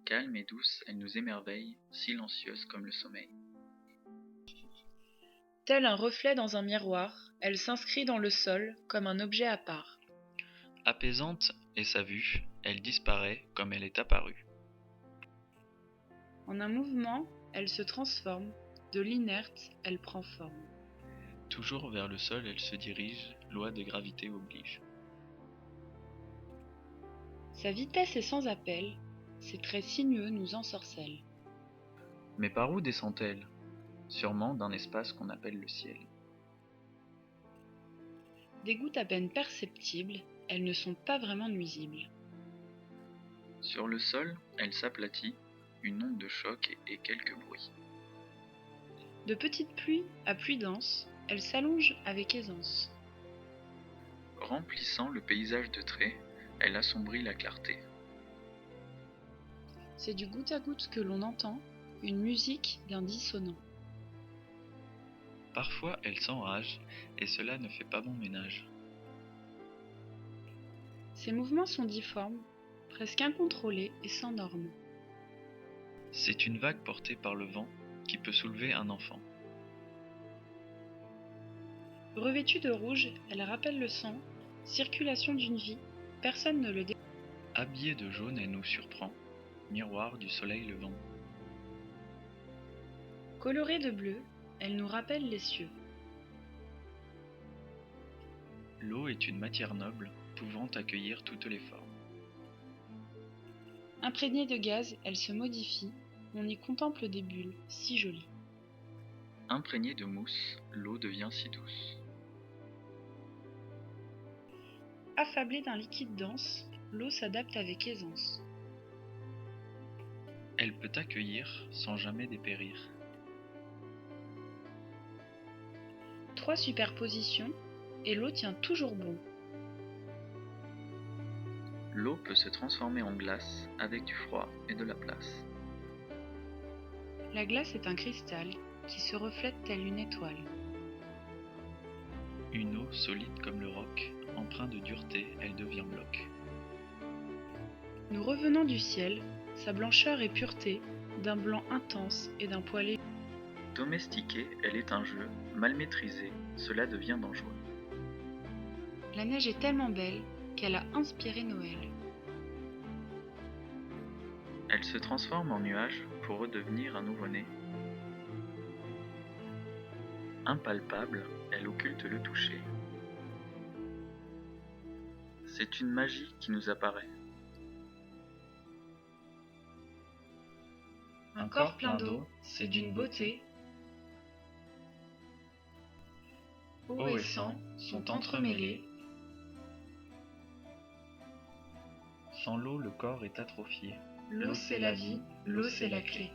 Calme et douce, elle nous émerveille, silencieuse comme le sommeil. Tel un reflet dans un miroir, elle s'inscrit dans le sol comme un objet à part. Apaisante est sa vue, elle disparaît comme elle est apparue. En un mouvement, elle se transforme, de l'inerte, elle prend forme. Toujours vers le sol, elle se dirige, loi de gravité oblige. Sa vitesse est sans appel, ses traits sinueux nous ensorcellent. Mais par où descend-elle? Sûrement d'un espace qu'on appelle le ciel. Des gouttes à peine perceptibles, elles ne sont pas vraiment nuisibles. Sur le sol, elle s'aplatit, une onde de choc et quelques bruits. De petites pluies à pluie dense, elle s'allonge avec aisance. Remplissant le paysage de traits, elle assombrit la clarté. C'est du goutte à goutte que l'on entend, une musique d'un dissonant. Parfois elle s'enrage, et cela ne fait pas bon ménage. Ses mouvements sont difformes, presque incontrôlés et sans normes. C'est une vague portée par le vent qui peut soulever un enfant. Revêtue de rouge, elle rappelle le sang, circulation d'une vie, personne ne le dé... Habillée de jaune, elle nous surprend, miroir du soleil levant. Colorée de bleu, elle nous rappelle les cieux. L'eau est une matière noble, pouvant accueillir toutes les formes. Imprégnée de gaz, elle se modifie, on y contemple des bulles, si jolies. Imprégnée de mousse, l'eau devient si douce. Affablée d'un liquide dense, l'eau s'adapte avec aisance. Elle peut accueillir sans jamais dépérir. 3 superpositions, et l'eau tient toujours bon. L'eau peut se transformer en glace avec du froid et de la place. La glace est un cristal qui se reflète telle une étoile. Une eau solide comme le roc, empreint de dureté, elle devient bloc. Nous revenons du ciel, sa blancheur et pureté, d'un blanc intense et d'un poil léger. Domestiquée, elle est un jeu, mal maîtrisé, cela devient dangereux. La neige est tellement belle qu'elle a inspiré Noël. Elle se transforme en nuage pour redevenir un nouveau-né. Impalpable, elle occulte le toucher. C'est une magie qui nous apparaît. Un corps plein d'eau, c'est d'une beauté. Eau et sang sont entremêlés. Sans l'eau, le corps est atrophié. L'eau c'est la vie, l'eau c'est la clé.